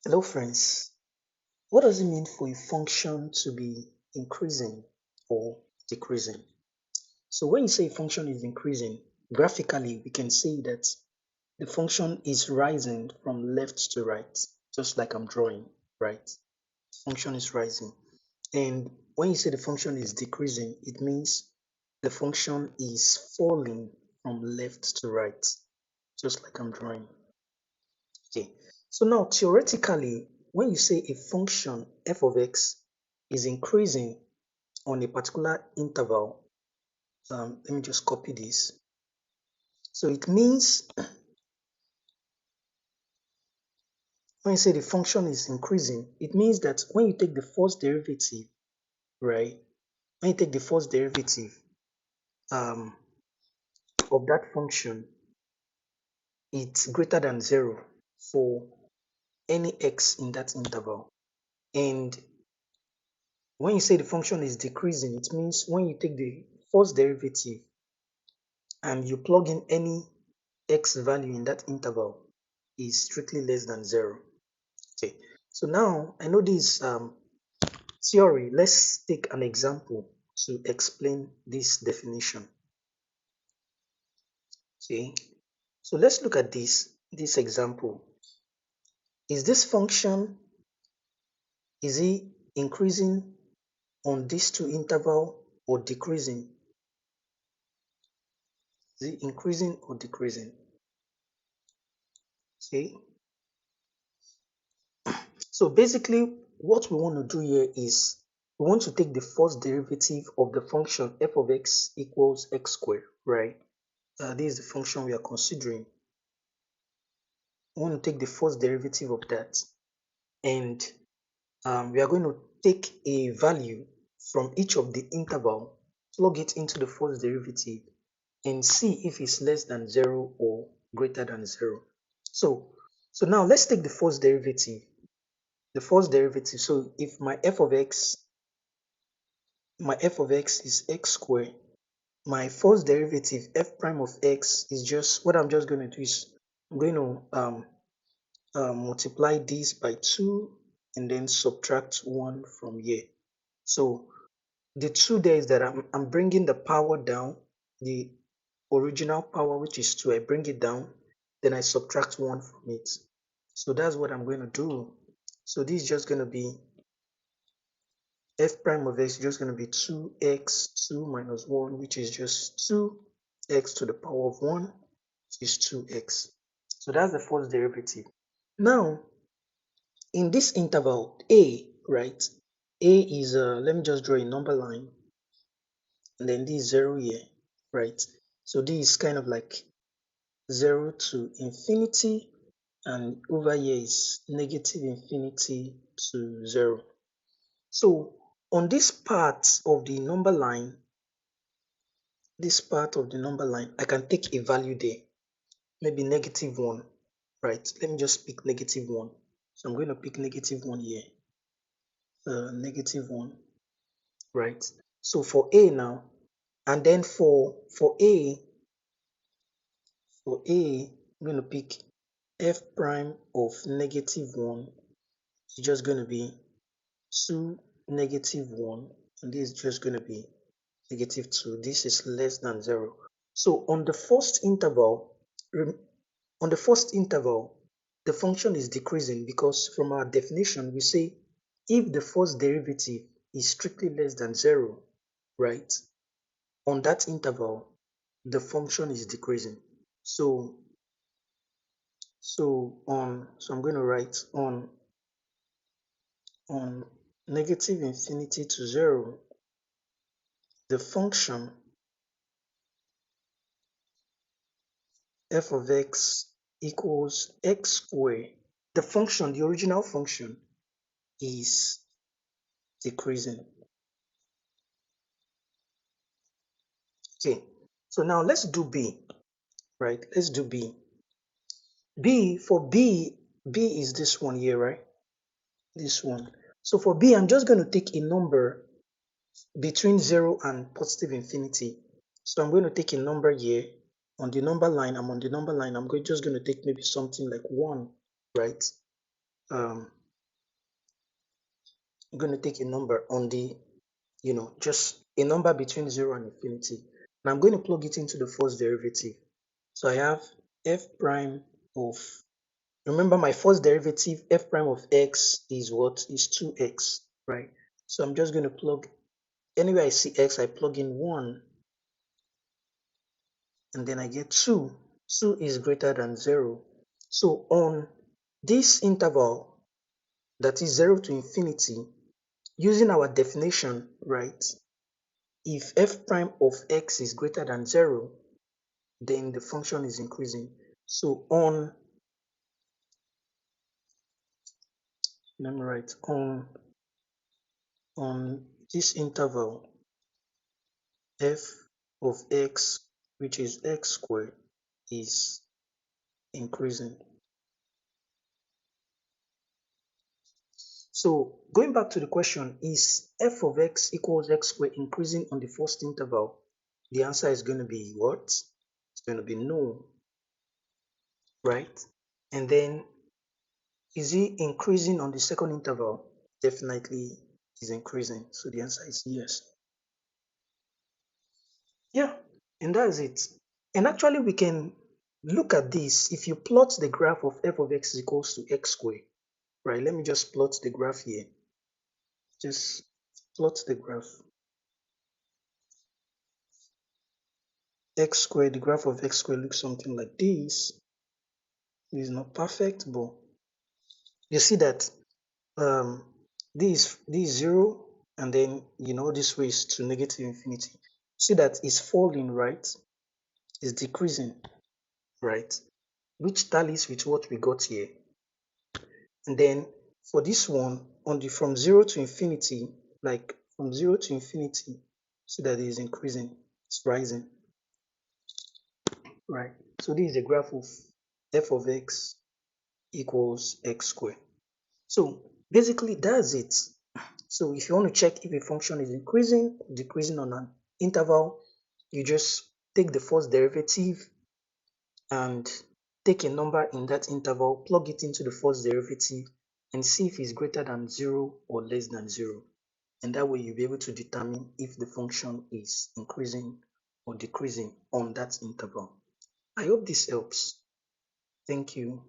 Hello friends, what does it mean for a function to be increasing or decreasing? So when you say a function is increasing, graphically we can say that the function is rising from left to right, just like I'm drawing, right? Function is rising. And when you say the function is decreasing, it means the function is falling from left to right, just like I'm drawing. Okay, so now theoretically, when you say a function f of x is increasing on a particular interval, let me just copy this. So it means when you say the function is increasing, it means that when you take the first derivative, right? When you take the first derivative um, of that function, it's greater than 0 for any x in that interval. And when you say the function is decreasing, it means when you take the first derivative and you plug in any x value in that interval is strictly less than 0. Okay, so now I know this theory. Let's take an example to explain this definition. Okay, so let's look at this example. Is this function, is it increasing on these two interval or decreasing? Is it increasing or decreasing? Okay, so basically what we want to do here is we want to take the first derivative of the function f of x equals x squared, right? This is the function we are considering. We want to take the first derivative of that, and we are going to take a value from each of the interval, plug it into the first derivative, and see if it's less than 0 or greater than 0. So now let's take the first derivative. The first derivative. So if my f of x is x squared, my first derivative f prime of x is just what I'm just going to do is I'm going to multiply this by 2 and then subtract 1 from here. So the 2 there is that I'm bringing the power down, the original power, which is 2, I bring it down, then I subtract 1 from it. So that's what I'm going to do. So this is just going to be f prime of x is just going to be 2x, 2 minus 1, which is just 2x to the power of 1, which is 2x. So that's the first derivative. Now, in this interval a, right, a is, let me just draw a number line, and then this is 0 here, right? So this is kind of like 0 to infinity, and over here is negative infinity to 0. So on this part of the number line, I can take a value there, maybe negative 1, right? Let me just pick negative 1. So I'm going to pick negative 1 here, negative 1, right? So for a now, and then for a, I'm going to pick f prime of negative 1 is just going to be 2 negative 1, and this is just going to be negative 2. This is less than 0. So on the first interval, the function is decreasing because from our definition, we say if the first derivative is strictly less than 0, right? On that interval, the function is decreasing. So I'm going to write on negative infinity to 0, the function f of x equals x squared. The original function is decreasing. Okay, so now let's do b, right? Let's do b. For b is this one here, right? This one. So for b, I'm just going to take a number between 0 and positive infinity. So I'm going to take a number here on the number line. I'm just going to take maybe something like 1, right? um, I'm going to take a number on the, just a number between 0 and infinity. And I'm going to plug it into the first derivative. So I have f prime of, remember my first derivative, f prime of x is what? Is 2x, right? So I'm just going to plug, anywhere I see x, I plug in 1, and then I get 2. 2 is greater than 0. So on this interval, that is 0 to infinity, using our definition, right, if f prime of x is greater than 0, then the function is increasing. So let me write, on this interval, f of x, which is x squared, is increasing. So going back to the question, is f of x equals x squared increasing on the first interval? The answer is going to be what? It's going to be no, right? And then, is it increasing on the second interval? Definitely is increasing. So the answer is yes. Yeah, and that's it. And actually, we can look at this. If you plot the graph of f of x is equals to x squared, right? Let me just plot the graph here. Just plot the graph. X squared, the graph of x squared looks something like this. It is not perfect, but you see that um, this is 0, and then this way is to negative infinity. See that it's falling, right? It's decreasing, right? Which tallies with what we got here. And then for this one, on the from 0 to infinity, like from 0 to infinity, see that it is increasing, it's rising, right? So this is the graph of f of x equals x squared. So basically that's it. So if you want to check if a function is increasing or decreasing on an interval, you just take the first derivative and take a number in that interval, plug it into the first derivative, and see if it's greater than 0 or less than 0. And that way you'll be able to determine if the function is increasing or decreasing on that interval. I hope this helps. Thank you.